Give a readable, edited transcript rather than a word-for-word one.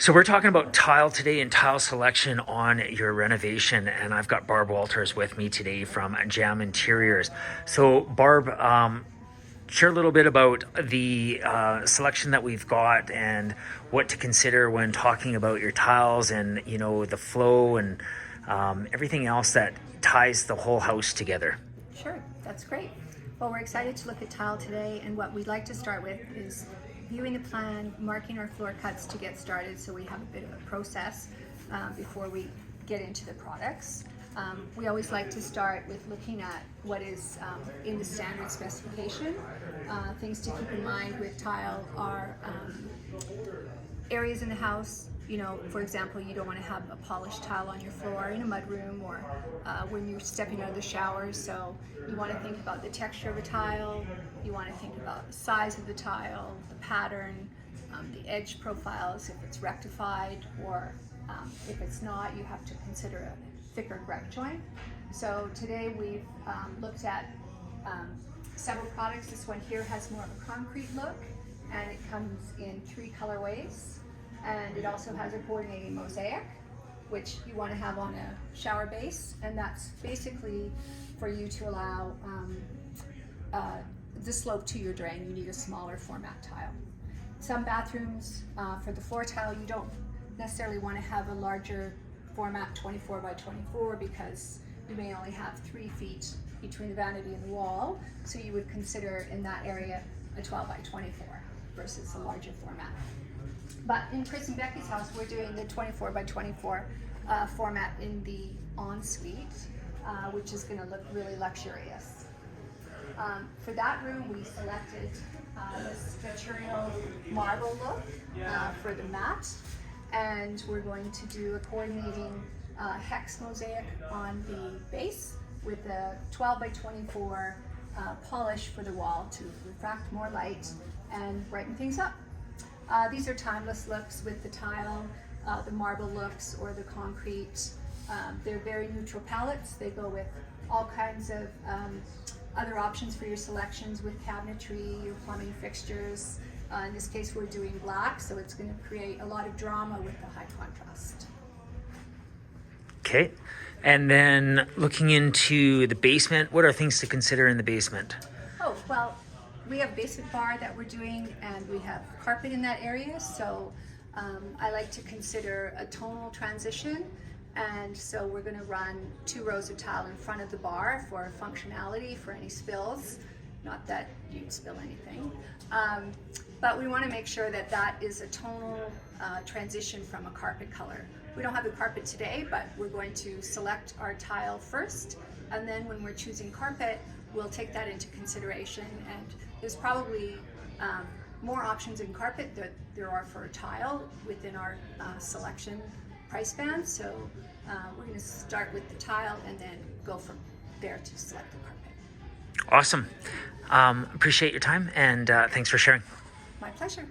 So we're talking about tile today and tile selection on your renovation, and I've got Barb Walters with me today from Jam Interiors. So Barb, share a little bit about the selection that we've got and what to consider when talking about your tiles and, you know, the flow and everything else that ties the whole house together. Sure, that's great. Well, we're excited to look at tile today, and what we'd like to start with is viewing the plan, marking our floor cuts to get started so we have a bit of a process before we get into the products. We always like to start with looking at what is in the standard specification. Things to keep in mind with tile are areas in the house. You know, for example, you don't want to have a polished tile on your floor in a mudroom or when you're stepping out of the shower. So you want to think about the texture of a tile. You want to think about the size of the tile, the pattern, the edge profiles, if it's rectified, or if it's not, you have to consider a thicker grep joint. So today we've looked at several products. This one here has more of a concrete look, and it comes in 3 colorways. And it also has a coordinating mosaic, which you want to have on a shower base, and that's basically for you to allow the slope to your drain. You need a smaller format tile. Some bathrooms, for the floor tile, you don't necessarily want to have a larger format 24 by 24 because you may only have 3 feet between the vanity and the wall, so you would consider in that area a 12 by 24 versus a larger format. But in Chris and Becky's house, we're doing the 24 by 24 format in the ensuite, which is going to look really luxurious. For that room, we selected this material marble look for the mat, and we're going to do a coordinating hex mosaic on the base with a 12 by 24 polish for the wall to refract more light and brighten things up. These are timeless looks with the tile, the marble looks, or the concrete. They're very neutral palettes. They go with all kinds of other options for your selections with cabinetry, your plumbing fixtures. In this case, we're doing black, so it's going to create a lot of drama with the high contrast. Okay, and then looking into the basement, what are things to consider in the basement? Oh, well, we have a basement bar that we're doing, and we have carpet in that area, so I like to consider a tonal transition, and so we're going to run 2 rows of tile in front of the bar for functionality, for any spills. Not that you'd spill anything, but we want to make sure that that is a tonal transition from a carpet color. We don't have the carpet today, but we're going to select our tile first, and then when we're choosing carpet, we'll take that into consideration. And there's probably more options in carpet that there are for tile within our selection price band. So we're going to start with the tile and then go from there to select the carpet. Awesome. Appreciate your time, and thanks for sharing. My pleasure.